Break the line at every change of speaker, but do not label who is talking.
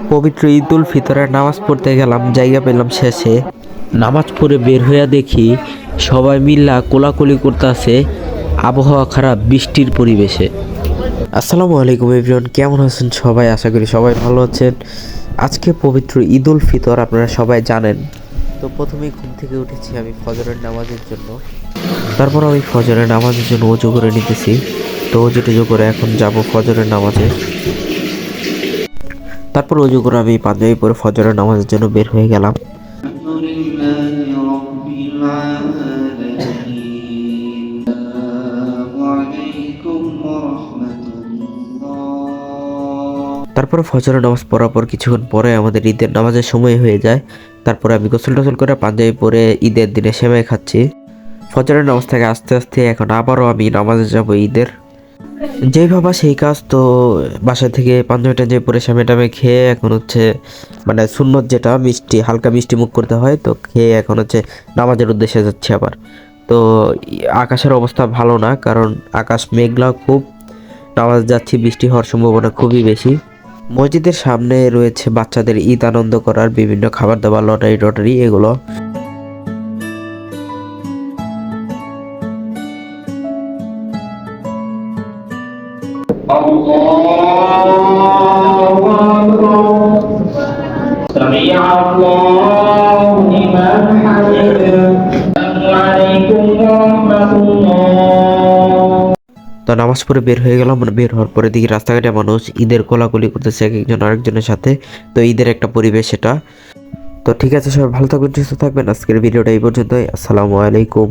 পবিত্র ঈদ উল ফিতরের নামাজ পড়তে গেলাম, জায়গা পেলাম শেষে। নামাজ পড়ে বের হইয়া দেখি সবাই মিল্লা কোলাকুলি করতেছে, আবহাওয়া খারাপ, বৃষ্টির পরিবেশে। আসসালামু আলাইকুম এভরিওয়ান, কেমন আছেন সবাই? আশা করি সবাই ভালো আছেন। আজকে পবিত্র ঈদ উল ফিতর, আপনারা সবাই জানেন। তো প্রথমেই ঘুম থেকে উঠেছি আমি ফজরের নামাজের জন্য। তারপর আমি ফজরের নামাজের জন্য অজু করে নিতেছি। তো অজু টজু করে এখন যাব ফজরের নামাজে। তারপর অজু করে আমি পাঞ্জাবি পরে ফজরের নামাজের জন্য বের হয়ে গেলাম। তারপরে ফজরের নামাজ পড়ার পর কিছুক্ষণ পরে আমাদের ঈদের নামাজের সময় হয়ে যায়। তারপরে আমি গোসল টোসল করে পাঞ্জাবি পরে ঈদের দিনে সেমাই খাচ্ছি। ফজরের নামাজ থেকে আস্তে আস্তে এখন আবারও আমি নামাজে যাব ঈদের। যেই ভাবা সেই কাজ। তো বাসা থেকে পাঞ্জাবি টাঞ্জাবি পরে সেমাই টামে খেয়ে এখন হচ্ছে মানে সুন্নত যেটা মিষ্টি, হালকা মিষ্টি মুখ করতে হয়, তো খেয়ে এখন হচ্ছে নামাজের উদ্দেশ্যে যাচ্ছে আবার। তো আকাশের অবস্থা ভালো না, কারণ আকাশ মেঘলা খুব। নামাজ যাচ্ছি, বৃষ্টি হওয়ার সম্ভাবনা খুবই বেশি। মসজিদের সামনে রয়েছে বাচ্চাদের ঈদ আনন্দ করার বিভিন্ন খাবার দাবার, লটারি টটারি এগুলো। তো নামাজ পড়ে বের হয়ে গেলাম। বের হওয়ার পরে দেখি রাস্তাঘাটে মানুষ ঈদের কোলাকুলি করতেছে এক একজন আরেকজনের সাথে। তো ঈদের একটা পরিবেশ এটা। তো ঠিক আছে, সবাই ভালো থাকবেন, সুস্থ থাকবেন। আজকের ভিডিওটা এই পর্যন্তই। আসসালামু আলাইকুম।